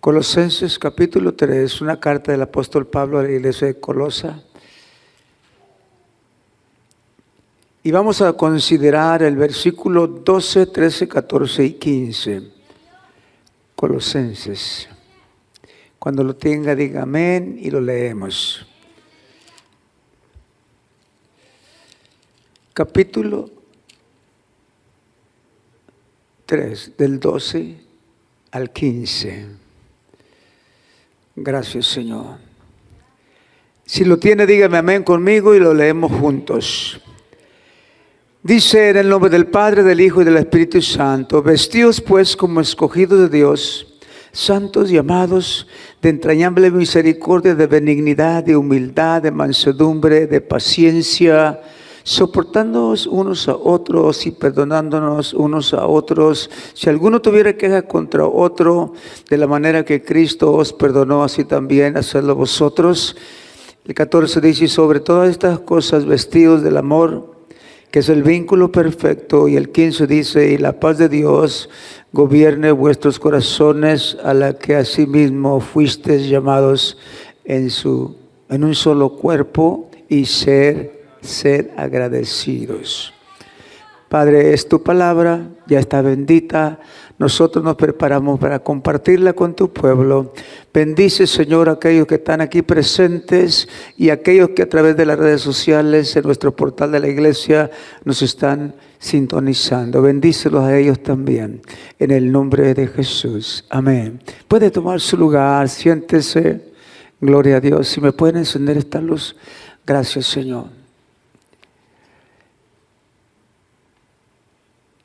Colosenses capítulo 3, una carta del apóstol Pablo a la iglesia de Colosa. Y vamos a considerar el versículo 12, 13, 14 y 15. Colosenses. Cuando lo tenga, diga amén y lo leemos. Capítulo 3, del 12 al 15. Gracias, Señor. Si lo tiene, dígame amén conmigo y lo leemos juntos. Dice en el nombre del Padre, del Hijo y del Espíritu Santo: vestidos pues como escogidos de Dios, santos y amados, de entrañable misericordia, de benignidad, de humildad, de mansedumbre, de paciencia, soportándonos unos a otros y perdonándonos unos a otros, si alguno tuviera queja contra otro, de la manera que Cristo os perdonó, así también hacedlo vosotros. El 14 dice: y sobre todas estas cosas vestidos del amor, que es el vínculo perfecto. Y el 15 dice: y la paz de Dios gobierne vuestros corazones, a la que asimismo fuisteis llamados en un solo cuerpo, y sed agradecidos. Padre, es tu palabra, ya está bendita. Nosotros nos preparamos para compartirla con tu pueblo. Bendice, Señor, a aquellos que están aquí presentes y a aquellos que a través de las redes sociales, en nuestro portal de la iglesia, nos están sintonizando. Bendícelos a ellos también, en el nombre de Jesús. Amén. Puede tomar su lugar, siéntese. Gloria a Dios. Si me pueden encender esta luz. Gracias, Señor.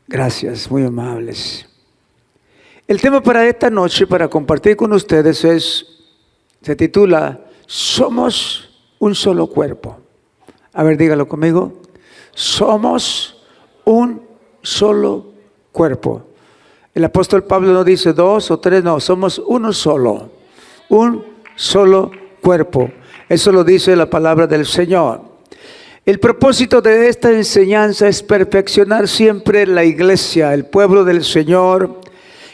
Gracias, muy amables. El tema para esta noche, para compartir con ustedes, se titula: somos un solo cuerpo. A ver, dígalo conmigo. Somos un solo cuerpo. El apóstol Pablo no dice dos o tres, no, somos uno solo. Un solo cuerpo. Eso lo dice la palabra del Señor. El propósito de esta enseñanza es perfeccionar siempre la iglesia, el pueblo del Señor,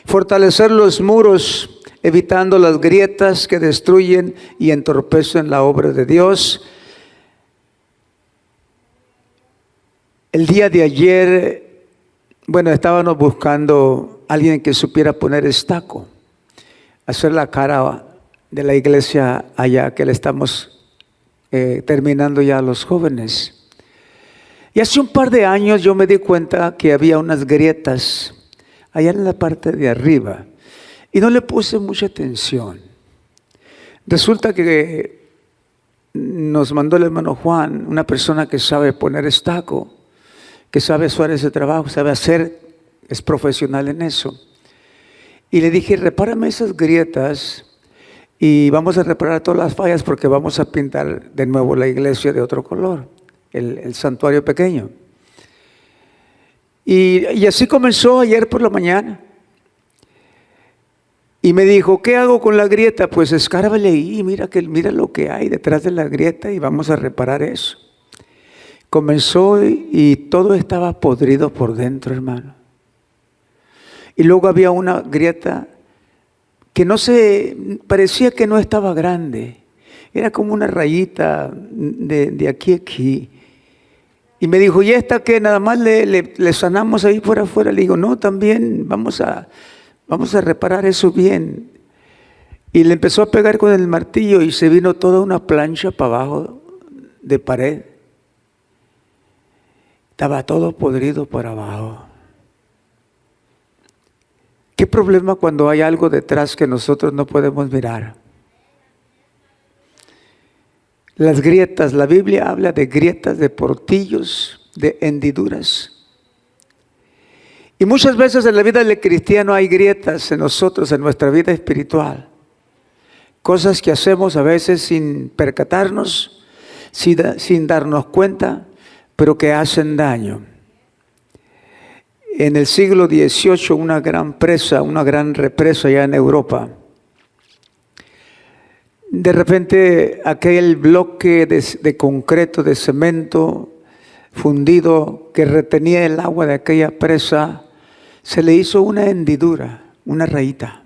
fortalecer los muros, evitando las grietas que destruyen y entorpecen la obra de Dios. El día de ayer, estábamos buscando a alguien que supiera poner estaco, hacer la cara de la iglesia allá que le estamos terminando ya a los jóvenes. Y hace un par de años yo me di cuenta que había unas grietas allá en la parte de arriba y no le puse mucha atención. Resulta que nos mandó el hermano Juan, una persona que sabe poner estaco, que sabe hacer ese trabajo, sabe hacer, es profesional en eso. Y le dije: repárame esas grietas y vamos a reparar todas las fallas, porque vamos a pintar de nuevo la iglesia de otro color, el santuario pequeño. Y así comenzó ayer por la mañana. Y me dijo: ¿qué hago con la grieta? Pues escárbale ahí, mira lo que hay detrás de la grieta y vamos a reparar eso. Comenzó y todo estaba podrido por dentro, hermano. Y luego había una grieta que parecía que no estaba grande, era como una rayita de aquí a aquí. Y me dijo: ¿y esta qué? Nada más le sanamos ahí por afuera. Le digo: no, también vamos a reparar eso bien. Y le empezó a pegar con el martillo y se vino toda una plancha para abajo de pared. Estaba todo podrido por abajo. ¿Qué problema cuando hay algo detrás que nosotros no podemos mirar? Las grietas, la Biblia habla de grietas, de portillos, de hendiduras. Y muchas veces en la vida del cristiano hay grietas en nosotros, en nuestra vida espiritual. Cosas que hacemos a veces sin percatarnos, sin darnos cuenta, pero que hacen daño. En el siglo XVIII, una gran represa allá en Europa. De repente, aquel bloque de concreto, de cemento fundido que retenía el agua de aquella presa, se le hizo una hendidura, una rayita.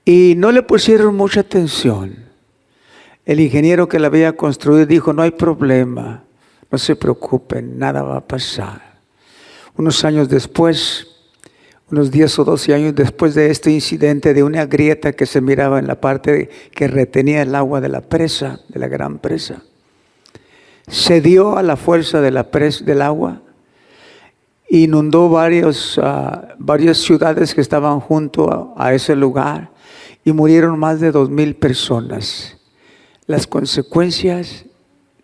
Y no le pusieron mucha atención. El ingeniero que la había construido dijo, no hay problema, no se preocupen, nada va a pasar. Unos años después, unos 10 o 12 años después de este incidente, de una grieta que se miraba en la parte que retenía el agua de la presa, de la gran presa, se dio a la fuerza de del agua, inundó varias ciudades que estaban junto a ese lugar y murieron más de 2,000 personas. Las consecuencias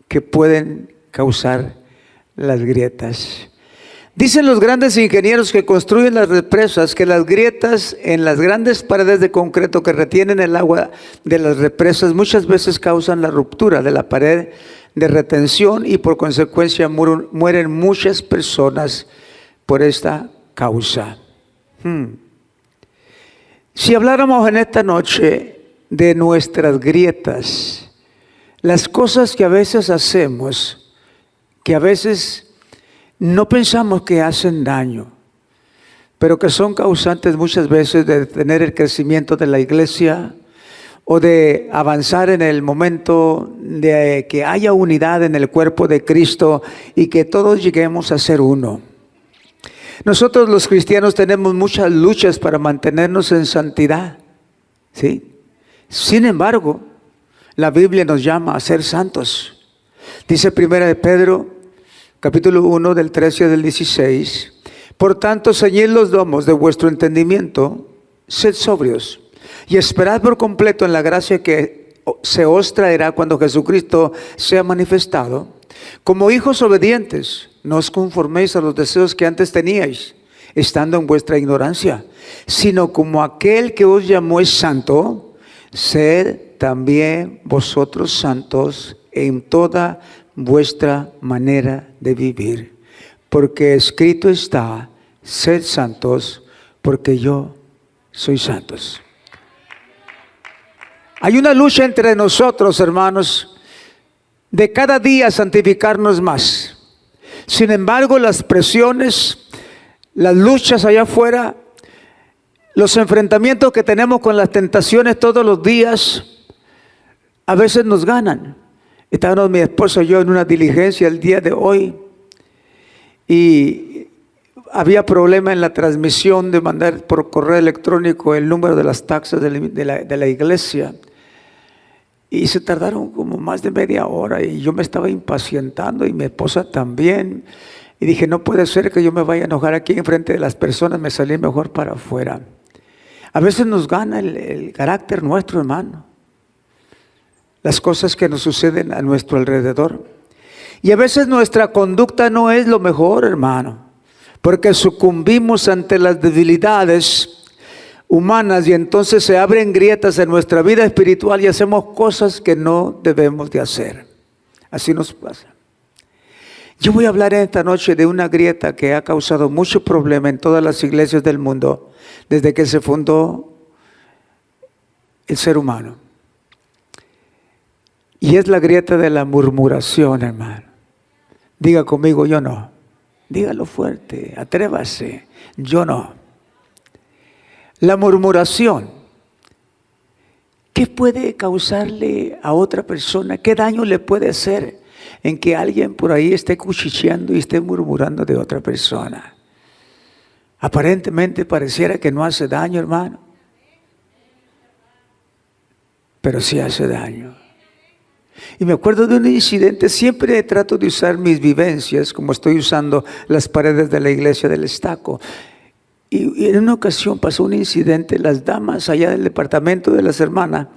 que pueden causar las grietas. Dicen los grandes ingenieros que construyen las represas que las grietas en las grandes paredes de concreto que retienen el agua de las represas muchas veces causan la ruptura de la pared de retención y por consecuencia mueren muchas personas por esta causa. Si habláramos en esta noche de nuestras grietas, las cosas que a veces hacemos, que a veces no pensamos que hacen daño, pero que son causantes muchas veces de detener el crecimiento de la iglesia o de avanzar en el momento de que haya unidad en el cuerpo de Cristo y que todos lleguemos a ser uno. Nosotros los cristianos tenemos muchas luchas para mantenernos en santidad, ¿sí? Sin embargo, la Biblia nos llama a ser santos. Dice 1 de Pedro, capítulo 1, del 13 al 16. Por tanto, ceñid los lomos de vuestro entendimiento, sed sobrios, y esperad por completo en la gracia que se os traerá cuando Jesucristo sea manifestado. Como hijos obedientes, no os conforméis a los deseos que antes teníais, estando en vuestra ignorancia, sino como aquel que os llamó es santo, sed también vosotros santos en toda vuestra manera de vivir. Porque escrito está, sed santos, porque yo soy santos. Hay una lucha entre nosotros, hermanos, de cada día santificarnos más. Sin embargo, las presiones, las luchas allá afuera, los enfrentamientos que tenemos con las tentaciones todos los días, a veces nos ganan. Estábamos mi esposo y yo en una diligencia el día de hoy y había problema en la transmisión de mandar por correo electrónico el número de las taxas de la iglesia. Y se tardaron como más de media hora y yo me estaba impacientando y mi esposa también. Y dije, no puede ser que yo me vaya a enojar aquí enfrente de las personas, me salí mejor para afuera. A veces nos gana el carácter nuestro, hermano. Las cosas que nos suceden a nuestro alrededor. Y a veces nuestra conducta no es lo mejor, hermano, porque sucumbimos ante las debilidades humanas y entonces se abren grietas en nuestra vida espiritual y hacemos cosas que no debemos de hacer. Así nos pasa. Yo voy a hablar esta noche de una grieta que ha causado mucho problema en todas las iglesias del mundo desde que se fundó el ser humano. Y es la grieta de la murmuración, hermano. Diga conmigo, yo no. Dígalo fuerte, atrévase, yo no. La murmuración, ¿qué puede causarle a otra persona? ¿Qué daño le puede hacer en que alguien por ahí esté cuchicheando y esté murmurando de otra persona? Aparentemente pareciera que no hace daño, hermano, pero sí hace daño. Y me acuerdo de un incidente, siempre trato de usar mis vivencias, como estoy usando las paredes de la iglesia del Estaco. Y en una ocasión pasó un incidente, las damas allá del departamento de las hermanas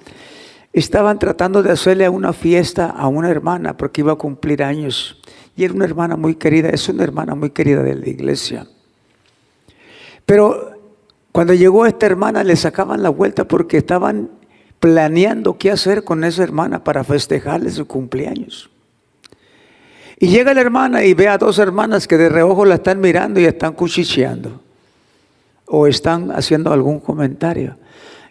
estaban tratando de hacerle una fiesta a una hermana porque iba a cumplir años. Y era una hermana muy querida, es una hermana muy querida de la iglesia. Pero cuando llegó esta hermana le sacaban la vuelta porque estaban planeando qué hacer con esa hermana para festejarle su cumpleaños. Y llega la hermana y ve a dos hermanas que de reojo la están mirando y están cuchicheando o están haciendo algún comentario.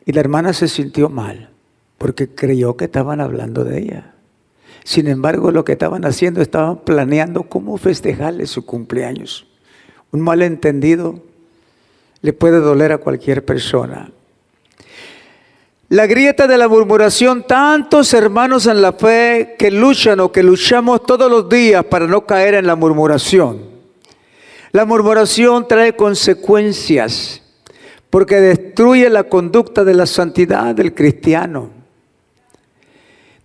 Y la hermana se sintió mal porque creyó que estaban hablando de ella. Sin embargo, lo que estaban haciendo, estaban planeando cómo festejarle su cumpleaños. Un malentendido le puede doler a cualquier persona. La grieta de la murmuración, tantos hermanos en la fe que luchan o que luchamos todos los días para no caer en la murmuración. La murmuración trae consecuencias porque destruye la conducta de la santidad del cristiano.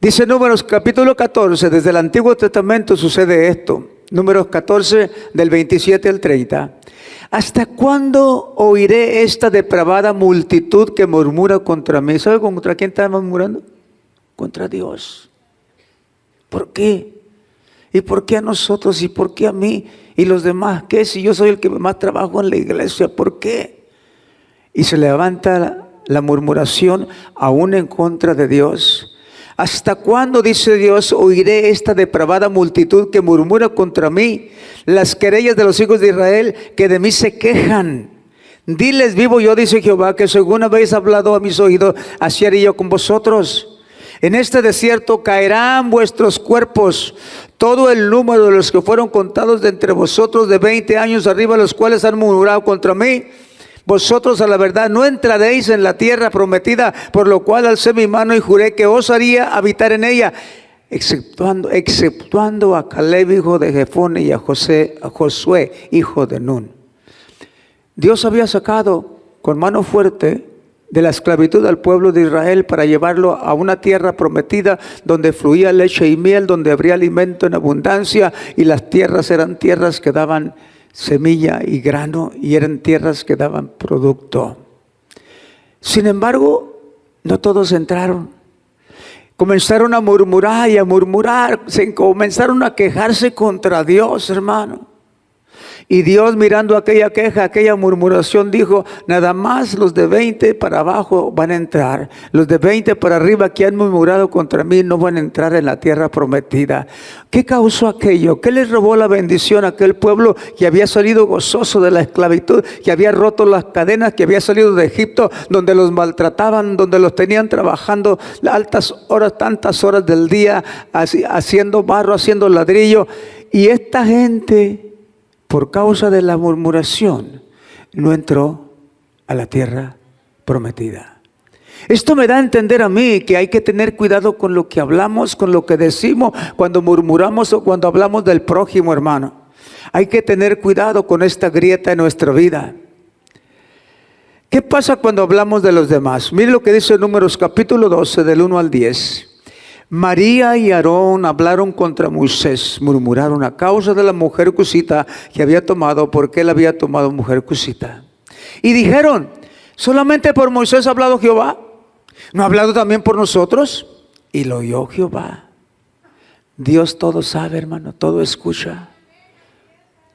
Dice Números capítulo 14, desde el Antiguo Testamento sucede esto. Números 14 del 27 al 30. ¿Hasta cuándo oiré esta depravada multitud que murmura contra mí? ¿Sabe contra quién está murmurando? Contra Dios. ¿Por qué? ¿Y por qué a nosotros? ¿Y por qué a mí? ¿Y los demás? ¿Qué? Si yo soy el que más trabajo en la iglesia, ¿por qué? Y se levanta la murmuración aún en contra de Dios. ¿Hasta cuándo, dice Dios, oiré esta depravada multitud que murmura contra mí? Las querellas de los hijos de Israel que de mí se quejan. Diles, vivo yo, dice Jehová, que según habéis hablado a mis oídos, así haré yo con vosotros. En este desierto caerán vuestros cuerpos, todo el número de los que fueron contados de entre vosotros de 20 años arriba, los cuales han murmurado contra mí. Vosotros a la verdad no entraréis en la tierra prometida, por lo cual alcé mi mano y juré que os haría habitar en ella, exceptuando a Caleb, hijo de Jefone, y a Josué, hijo de Nun. Dios había sacado con mano fuerte de la esclavitud al pueblo de Israel para llevarlo a una tierra prometida donde fluía leche y miel, donde habría alimento en abundancia, y las tierras eran tierras que daban semilla y grano, y eran tierras que daban producto. Sin embargo, no todos entraron. Comenzaron a murmurar y a murmurar, comenzaron a quejarse contra Dios, hermano. Y Dios, mirando aquella queja, aquella murmuración, dijo: nada más los de 20 para abajo van a entrar. Los de 20 para arriba que han murmurado contra mí no van a entrar en la tierra prometida. ¿Qué causó aquello? ¿Qué les robó la bendición a aquel pueblo que había salido gozoso de la esclavitud, que había roto las cadenas, que había salido de Egipto, donde los maltrataban, donde los tenían trabajando altas horas, tantas horas del día, haciendo barro, haciendo ladrillo? Y esta gente, por causa de la murmuración, no entró a la tierra prometida. Esto me da a entender a mí que hay que tener cuidado con lo que hablamos, con lo que decimos, cuando murmuramos o cuando hablamos del prójimo, hermano. Hay que tener cuidado con esta grieta en nuestra vida. ¿Qué pasa cuando hablamos de los demás? Mire lo que dice Números capítulo 12, del 1 al 10. María y Aarón hablaron contra Moisés, murmuraron a causa de la mujer cusita que había tomado, porque él había tomado mujer cusita. Y dijeron: ¿solamente por Moisés ha hablado Jehová? ¿No ha hablado también por nosotros? Y lo oyó Jehová. Dios todo sabe, hermano, todo escucha,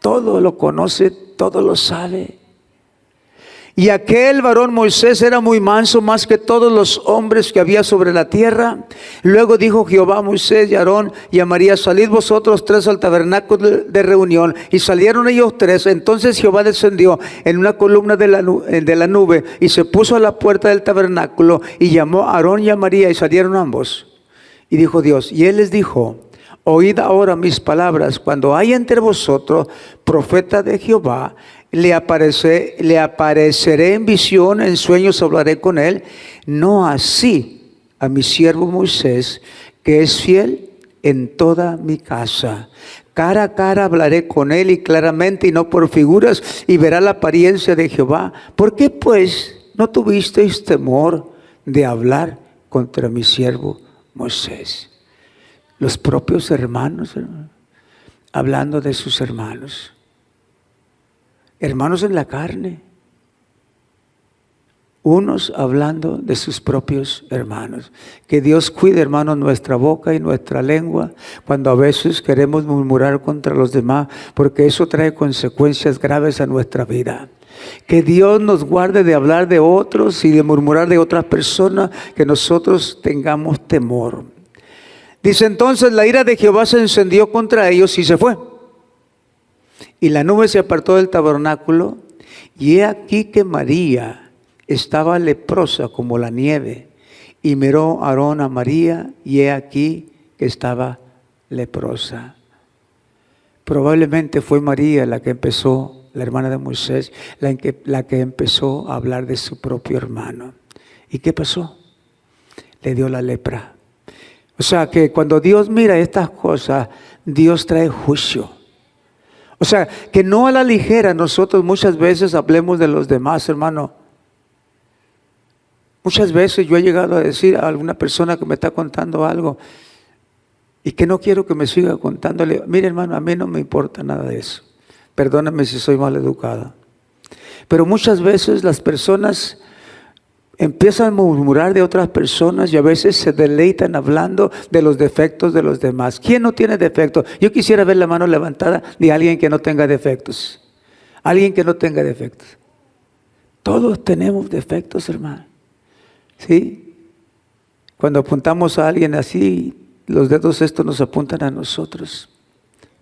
todo lo conoce, todo lo sabe. Y aquel varón Moisés era muy manso, más que todos los hombres que había sobre la tierra. Luego dijo Jehová a Moisés y a Aarón y a María: salid vosotros tres al tabernáculo de reunión. Y salieron ellos tres. Entonces Jehová descendió en una columna de la nube y se puso a la puerta del tabernáculo y llamó a Aarón y a María, y salieron ambos. Y dijo Dios, y él les dijo: oíd ahora mis palabras. Cuando haya entre vosotros profeta de Jehová, le apareceré en visión, en sueños hablaré con él. No así a mi siervo Moisés, que es fiel en toda mi casa. Cara a cara hablaré con él, y claramente, y no por figuras, y verá la apariencia de Jehová. ¿Por qué pues no tuvisteis temor de hablar contra mi siervo Moisés? Los propios hermanos, hablando de sus hermanos. Hermanos en la carne, unos hablando de sus propios hermanos. Que Dios cuide, hermanos, nuestra boca y nuestra lengua cuando a veces queremos murmurar contra los demás, porque eso trae consecuencias graves a nuestra vida. Que Dios nos guarde de hablar de otros y de murmurar de otras personas, que nosotros tengamos temor. Dice entonces: la ira de Jehová se encendió contra ellos y se fue. Y la nube se apartó del tabernáculo, y he aquí que María estaba leprosa como la nieve. Y miró Aarón a María, y he aquí que estaba leprosa. Probablemente fue María la que empezó, la hermana de Moisés, la que empezó a hablar de su propio hermano. ¿Y qué pasó? le dio la lepra. O sea que cuando Dios mira estas cosas, Dios trae juicio. O sea que no a la ligera nosotros muchas veces hablemos de los demás, hermano. Muchas veces yo he llegado a decir a alguna persona que me está contando algo y que no quiero que me siga contándole. Mire, hermano, a mí no me importa nada de eso. Perdóname si soy mal educada. Pero muchas veces las personas empiezan a murmurar de otras personas y a veces se deleitan hablando de los defectos de los demás. ¿Quién no tiene defectos? Yo quisiera ver la mano levantada de alguien que no tenga defectos. Alguien que no tenga defectos. Todos tenemos defectos, hermano. ¿Sí? Cuando apuntamos a alguien así, los dedos estos nos apuntan a nosotros.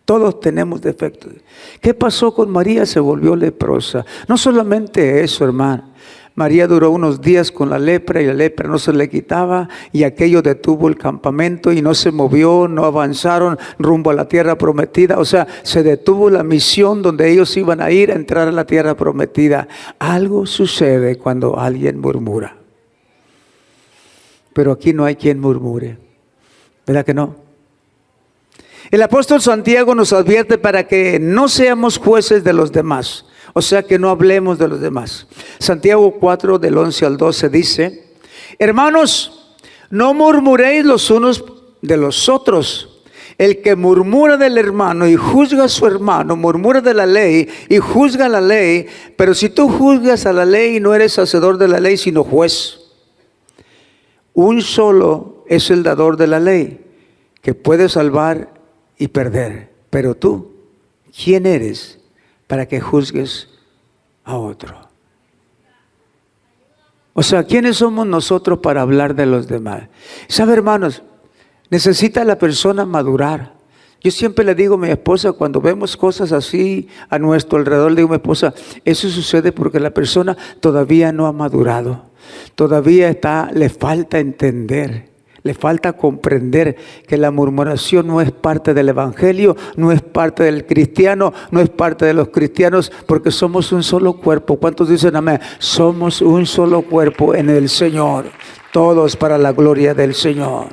Todos tenemos defectos. ¿Qué pasó con María? Se volvió leprosa. No solamente eso, hermano. María duró unos días con la lepra y la lepra no se le quitaba y aquello detuvo el campamento y no se movió, no avanzaron rumbo a la tierra prometida. O sea, se detuvo la misión donde ellos iban a ir a entrar a la tierra prometida. Algo sucede cuando alguien murmura. Pero aquí no hay quien murmure. ¿Verdad que no? El apóstol Santiago nos advierte para que no seamos jueces de los demás. O sea, que no hablemos de los demás. Santiago 4, del 11 al 12 dice: hermanos, no murmuréis los unos de los otros. El que murmura del hermano y juzga a su hermano, murmura de la ley y juzga la ley. Pero si tú juzgas a la ley, no eres hacedor de la ley, sino juez. Un solo es el dador de la ley, que puede salvar y perder. Pero tú, ¿quién eres para que juzgues a otro? O sea, ¿quiénes somos nosotros para hablar de los demás? ¿Sabe, hermanos? Necesita la persona madurar. Yo siempre le digo a mi esposa, cuando vemos cosas así a nuestro alrededor, le digo a mi esposa, eso sucede porque la persona todavía no ha madurado. Todavía le falta entender, le falta comprender que la murmuración no es parte del evangelio, no es parte del cristiano, no es parte de los cristianos, porque somos un solo cuerpo. ¿Cuántos dicen amén? Somos un solo cuerpo en el Señor, todos para la gloria del Señor.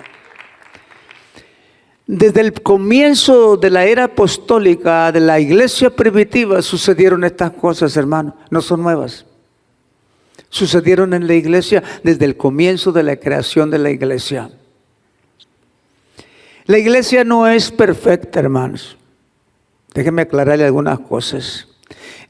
Desde el comienzo de la era apostólica de la iglesia primitiva sucedieron estas cosas, hermano, no son nuevas. Sucedieron en la iglesia desde el comienzo de la creación de la iglesia. La iglesia no es perfecta, hermanos. Déjenme aclararle algunas cosas.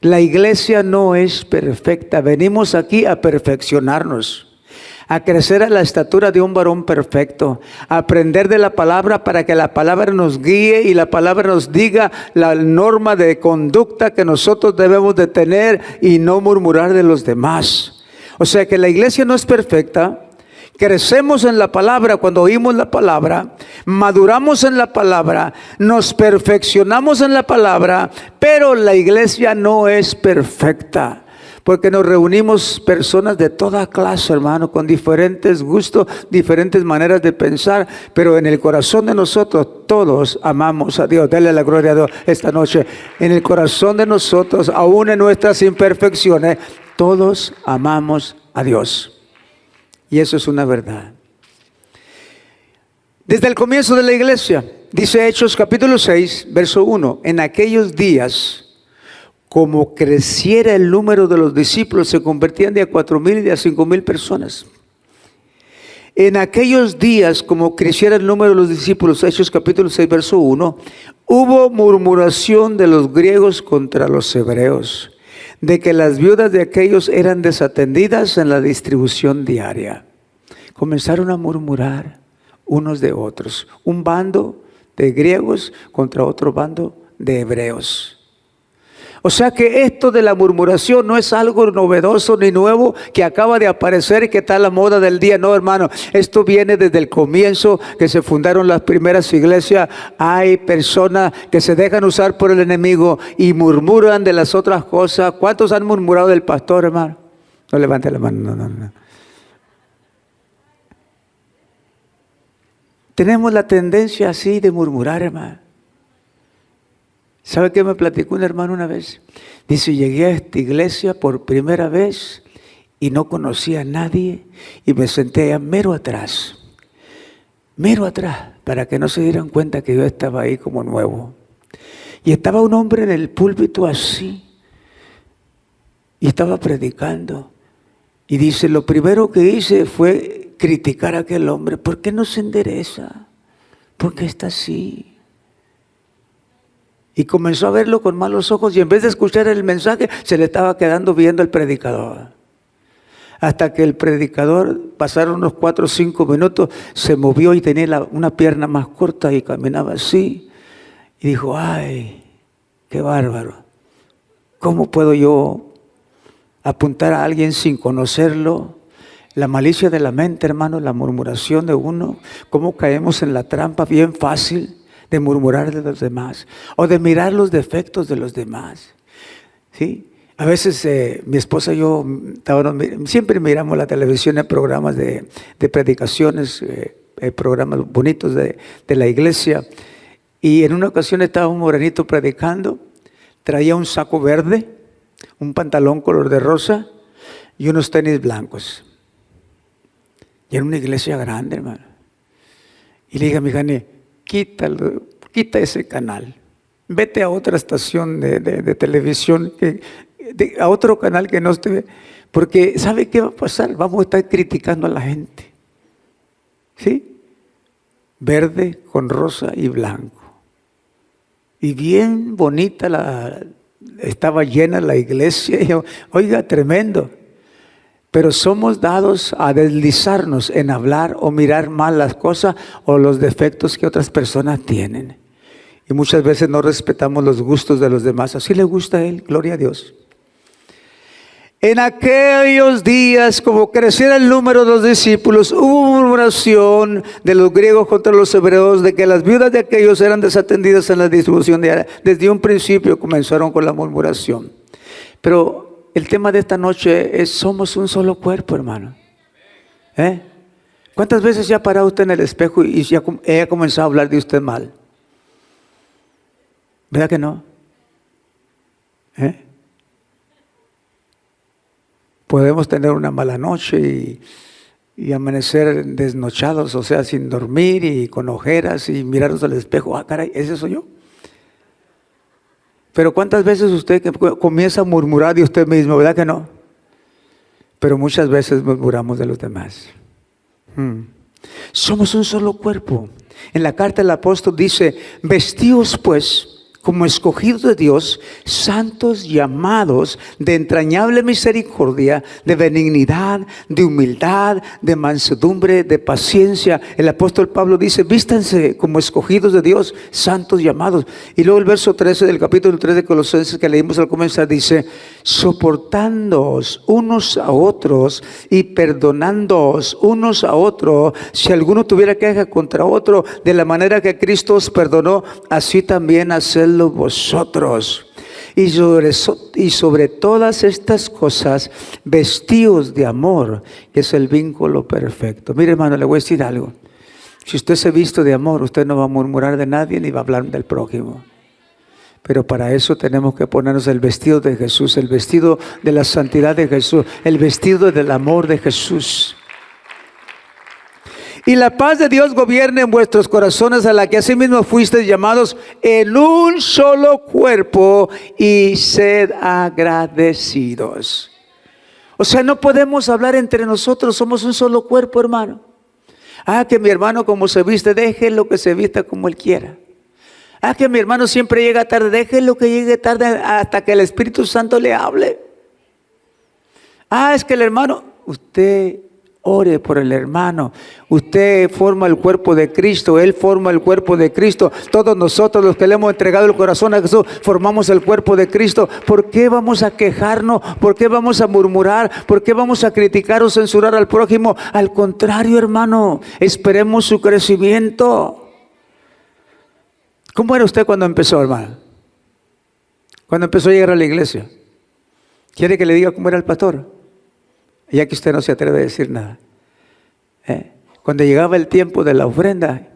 La iglesia no es perfecta. Venimos aquí a perfeccionarnos, a crecer a la estatura de un varón perfecto, a aprender de la palabra para que la palabra nos guíe y la palabra nos diga la norma de conducta que nosotros debemos de tener y no murmurar de los demás. O sea que la iglesia no es perfecta. Crecemos en la palabra cuando oímos la palabra, maduramos en la palabra, nos perfeccionamos en la palabra, pero la iglesia no es perfecta. Porque nos reunimos personas de toda clase, hermano, con diferentes gustos, diferentes maneras de pensar, pero en el corazón de nosotros todos amamos a Dios. Dale la gloria a Dios esta noche. En el corazón de nosotros, aún en nuestras imperfecciones, todos amamos a Dios. Y eso es una verdad. Desde el comienzo de la iglesia, dice Hechos capítulo 6, verso 1, en aquellos días, como creciera el número de los discípulos, se convertían de a 4,000 y de a 5,000 personas. En aquellos días, como creciera el número de los discípulos, Hechos capítulo 6, verso 1, hubo murmuración de los griegos contra los hebreos, de que las viudas de aquellos eran desatendidas en la distribución diaria. Comenzaron a murmurar unos de otros. Un bando de griegos contra otro bando de hebreos. O sea que esto de la murmuración no es algo novedoso ni nuevo que acaba de aparecer y que está a la moda del día. No, hermano, esto viene desde el comienzo que se fundaron las primeras iglesias. Hay personas que se dejan usar por el enemigo y murmuran de las otras cosas. ¿Cuántos han murmurado del pastor, hermano? No levante la mano, no. Tenemos la tendencia así de murmurar, hermano. ¿Sabe qué me platicó un hermano una vez? Dice, llegué a esta iglesia por primera vez y no conocía a nadie y me senté a mero atrás. Miro atrás para que no se dieran cuenta que yo estaba ahí como nuevo. Y estaba un hombre en el púlpito así. Y estaba predicando. Y dice, lo primero que hice fue criticar a aquel hombre. ¿Por qué no se endereza? ¿Por qué está así? Y comenzó a verlo con malos ojos. Y en vez de escuchar el mensaje, se le estaba quedando viendo el predicador. Hasta que el predicador, pasaron unos 4 o 5 minutos, se movió y tenía una pierna más corta y caminaba así. Y dijo, ay, qué bárbaro. ¿Cómo puedo yo apuntar a alguien sin conocerlo? La malicia de la mente, hermano, la murmuración de uno. ¿Cómo caemos en la trampa bien fácil de murmurar de los demás? O de mirar los defectos de los demás. ¿Sí? A veces mi esposa y yo siempre miramos la televisión en programas de predicaciones, programas bonitos de la iglesia. Y en una ocasión estaba un morenito predicando, traía un saco verde, un pantalón color de rosa y unos tenis blancos. Y era una iglesia grande, hermano. Y le dije a mi Jani, quita ese canal. Vete a otra estación de televisión, a otro canal que no esté. Porque ¿sabe qué va a pasar? Vamos a estar criticando a la gente. ¿Sí? Verde con rosa y blanco. Y bien bonita estaba llena la iglesia. Y yo, oiga, tremendo. Pero somos dados a deslizarnos en hablar o mirar mal las cosas o los defectos que otras personas tienen. Y muchas veces no respetamos los gustos de los demás. Así le gusta a él, gloria a Dios. En aquellos días, como creciera el número de los discípulos, hubo murmuración de los griegos contra los hebreos, de que las viudas de aquellos eran desatendidas en la distribución diaria. Desde un principio comenzaron con la murmuración. Pero el tema de esta noche es: somos un solo cuerpo, hermano. ¿Cuántas veces ya ha parado usted en el espejo y ya ha comenzado a hablar de usted mal? ¿Verdad que no? Podemos tener una mala noche y amanecer desnochados, o sea, sin dormir y con ojeras y mirarnos al espejo. Ah, caray, ¿ese soy yo? Pero ¿cuántas veces usted comienza a murmurar de usted mismo? ¿Verdad que no? Pero muchas veces murmuramos de los demás. Somos un solo cuerpo. En la carta del apóstol dice: vestíos pues como escogidos de Dios, santos, llamados de entrañable misericordia, de benignidad, de humildad, de mansedumbre, de paciencia. El apóstol Pablo dice: vístanse como escogidos de Dios, santos, llamados. Y luego el verso 13 del capítulo 3 de Colosenses que leímos al comenzar dice: soportándoos unos a otros y perdonándoos unos a otros, si alguno tuviera queja contra otro, de la manera que Cristo os perdonó, así también hacedlo vosotros. Y sobre todas estas cosas, vestíos de amor, que es el vínculo perfecto. Mire, hermano, le voy a decir algo. Si usted se viste de amor, usted no va a murmurar de nadie ni va a hablar del prójimo. Pero para eso tenemos que ponernos el vestido de Jesús, el vestido de la santidad de Jesús, el vestido del amor de Jesús. Y la paz de Dios gobierne en vuestros corazones, a la que asimismo fuisteis llamados en un solo cuerpo, y sed agradecidos. O sea, no podemos hablar entre nosotros, somos un solo cuerpo, hermano. Que mi hermano como se viste, déjelo que se vista como él quiera. Que mi hermano siempre llega tarde, déjelo que llegue tarde hasta que el Espíritu Santo le hable. Es que el hermano, usted ore por el hermano. Usted forma el cuerpo de Cristo, él forma el cuerpo de Cristo. Todos nosotros los que le hemos entregado el corazón a Jesús formamos el cuerpo de Cristo. ¿Por qué vamos a quejarnos? ¿Por qué vamos a murmurar? ¿Por qué vamos a criticar o censurar al prójimo? Al contrario, hermano, esperemos su crecimiento. ¿Cómo era usted cuando empezó, hermano? Cuando empezó a llegar a la iglesia. ¿Quiere que le diga cómo era el pastor? Ya que usted no se atreve a decir nada. Cuando llegaba el tiempo de la ofrenda,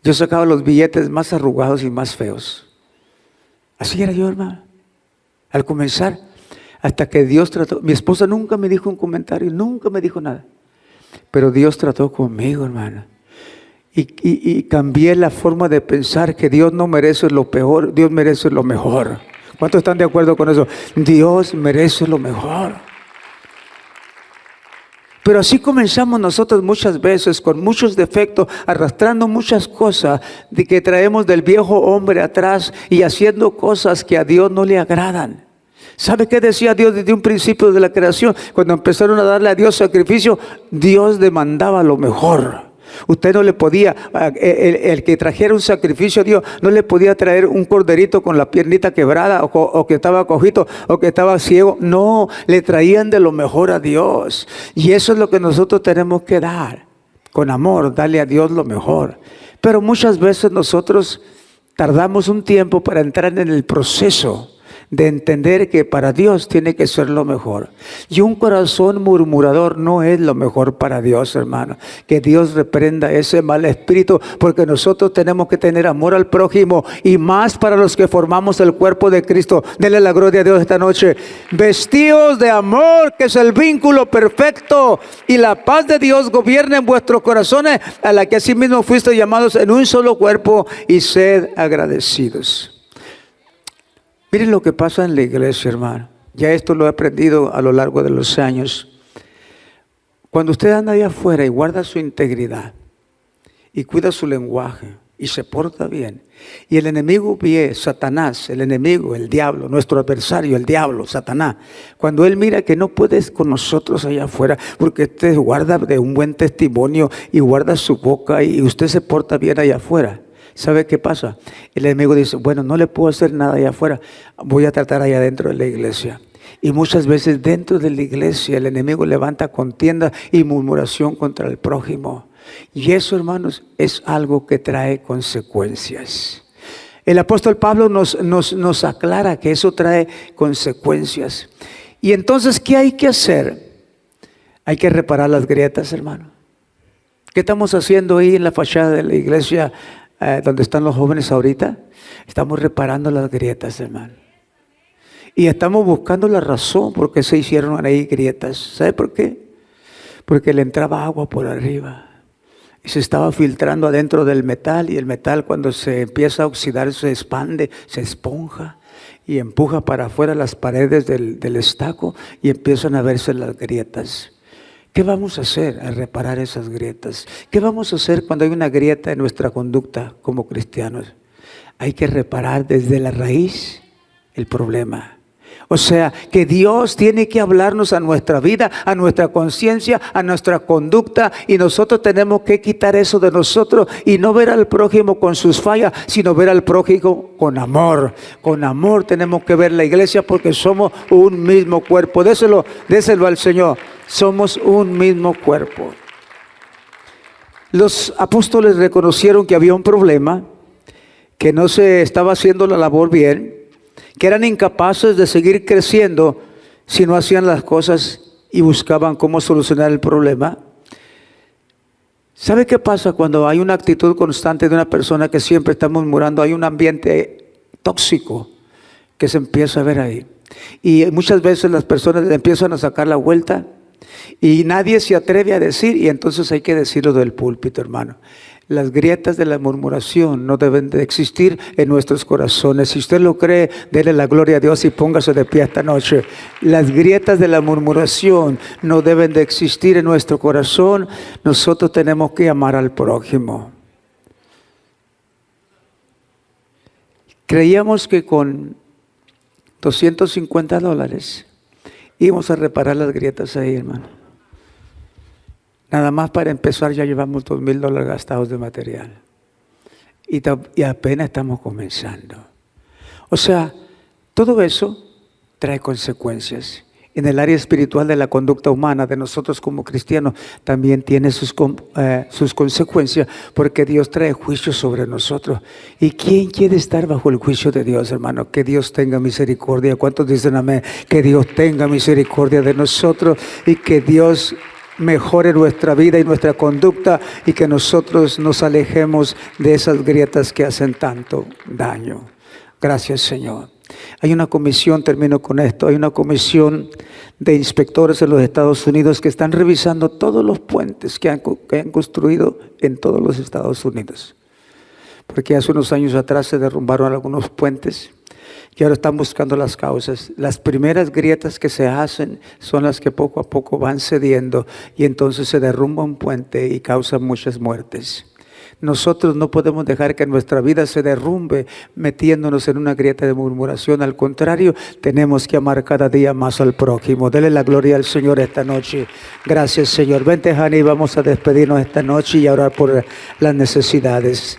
yo sacaba los billetes más arrugados y más feos. Así era yo, hermano. Al comenzar, hasta que Dios trató. Mi esposa nunca me dijo un comentario, nunca me dijo nada. Pero Dios trató conmigo, hermano. y cambié la forma de pensar que Dios no merece lo peor, Dios merece lo mejor. ¿Cuántos están de acuerdo con eso? Dios merece lo mejor. Pero así comenzamos nosotros muchas veces con muchos defectos, arrastrando muchas cosas de que traemos del viejo hombre atrás y haciendo cosas que a Dios no le agradan. ¿Sabe qué decía Dios desde un principio de la creación? Cuando empezaron a darle a Dios sacrificio, Dios demandaba lo mejor. Usted no le podía, el que trajera un sacrificio a Dios, no le podía traer un corderito con la piernita quebrada o que estaba cojito o que estaba ciego. No, le traían de lo mejor a Dios. Y eso es lo que nosotros tenemos que dar. Con amor, darle a Dios lo mejor. Pero muchas veces nosotros tardamos un tiempo para entrar en el proceso de entender que para Dios tiene que ser lo mejor. Y un corazón murmurador no es lo mejor para Dios, hermano. Que Dios reprenda ese mal espíritu, porque nosotros tenemos que tener amor al prójimo y más para los que formamos el cuerpo de Cristo. Denle la gloria a Dios esta noche. Vestidos de amor, que es el vínculo perfecto, y la paz de Dios gobierne en vuestros corazones, a la que asimismo fuiste llamados en un solo cuerpo, y sed agradecidos. Miren lo que pasa en la iglesia, hermano. Ya esto lo he aprendido a lo largo de los años. Cuando usted anda allá afuera y guarda su integridad y cuida su lenguaje y se porta bien, y el enemigo ve, Satanás, el enemigo, el diablo, nuestro adversario, el diablo, Satanás, cuando él mira que no puedes con nosotros allá afuera porque usted guarda de un buen testimonio y guarda su boca y usted se porta bien allá afuera, ¿sabe qué pasa? El enemigo dice, bueno, no le puedo hacer nada allá afuera, voy a tratar allá dentro de la iglesia. Y muchas veces dentro de la iglesia el enemigo levanta contienda y murmuración contra el prójimo. Y eso, hermanos, es algo que trae consecuencias. El apóstol Pablo nos aclara que eso trae consecuencias. Y entonces, ¿qué hay que hacer? Hay que reparar las grietas, hermano. ¿Qué estamos haciendo ahí en la fachada de la iglesia donde están los jóvenes ahorita? Estamos reparando las grietas, hermano. Y estamos buscando la razón por qué se hicieron ahí grietas. ¿Sabe por qué? Porque le entraba agua por arriba y se estaba filtrando adentro del metal, y el metal cuando se empieza a oxidar se expande, se esponja y empuja para afuera las paredes del estaco y empiezan a verse las grietas. ¿Qué vamos a hacer al reparar esas grietas? ¿Qué vamos a hacer cuando hay una grieta en nuestra conducta como cristianos? Hay que reparar desde la raíz el problema. O sea, que Dios tiene que hablarnos a nuestra vida, a nuestra conciencia, a nuestra conducta, y nosotros tenemos que quitar eso de nosotros y no ver al prójimo con sus fallas, sino ver al prójimo con amor. Con amor tenemos que ver la iglesia, porque somos un mismo cuerpo. Déselo al Señor. Somos un mismo cuerpo. Los apóstoles reconocieron que había un problema, que no se estaba haciendo la labor bien, que eran incapaces de seguir creciendo si no hacían las cosas y buscaban cómo solucionar el problema. ¿Sabe qué pasa cuando hay una actitud constante de una persona que siempre está murmurando? Hay un ambiente tóxico que se empieza a ver ahí. Y muchas veces las personas empiezan a sacar la vuelta y nadie se atreve a decir, y entonces hay que decirlo del púlpito, hermano. Las grietas de la murmuración no deben de existir en nuestros corazones. Si usted lo cree, déle la gloria a Dios y póngase de pie esta noche. Las grietas de la murmuración no deben de existir en nuestro corazón. Nosotros tenemos que amar al prójimo. Creíamos que con $250 íbamos a reparar las grietas ahí, hermano. Nada más para empezar ya llevamos $2,000 gastados de material. Y apenas estamos comenzando. O sea, todo eso trae consecuencias. En el área espiritual de la conducta humana de nosotros como cristianos también tiene sus consecuencias, porque Dios trae juicio sobre nosotros. ¿Y quién quiere estar bajo el juicio de Dios, hermano? Que Dios tenga misericordia. ¿Cuántos dicen amén? Que Dios tenga misericordia de nosotros y que Dios mejore nuestra vida y nuestra conducta, y que nosotros nos alejemos de esas grietas que hacen tanto daño. Gracias, Señor. Hay una comisión, termino con esto, hay una comisión de inspectores en los Estados Unidos que están revisando todos los puentes que han construido en todos los Estados Unidos. Porque hace unos años atrás se derrumbaron algunos puentes y ahora están buscando las causas. Las primeras grietas que se hacen son las que poco a poco van cediendo y entonces se derrumba un puente y causa muchas muertes. Nosotros no podemos dejar que nuestra vida se derrumbe metiéndonos en una grieta de murmuración. Al contrario, tenemos que amar cada día más al prójimo. Dele la gloria al Señor esta noche. Gracias, Señor. Vente, Jani, vamos a despedirnos esta noche y a orar por las necesidades.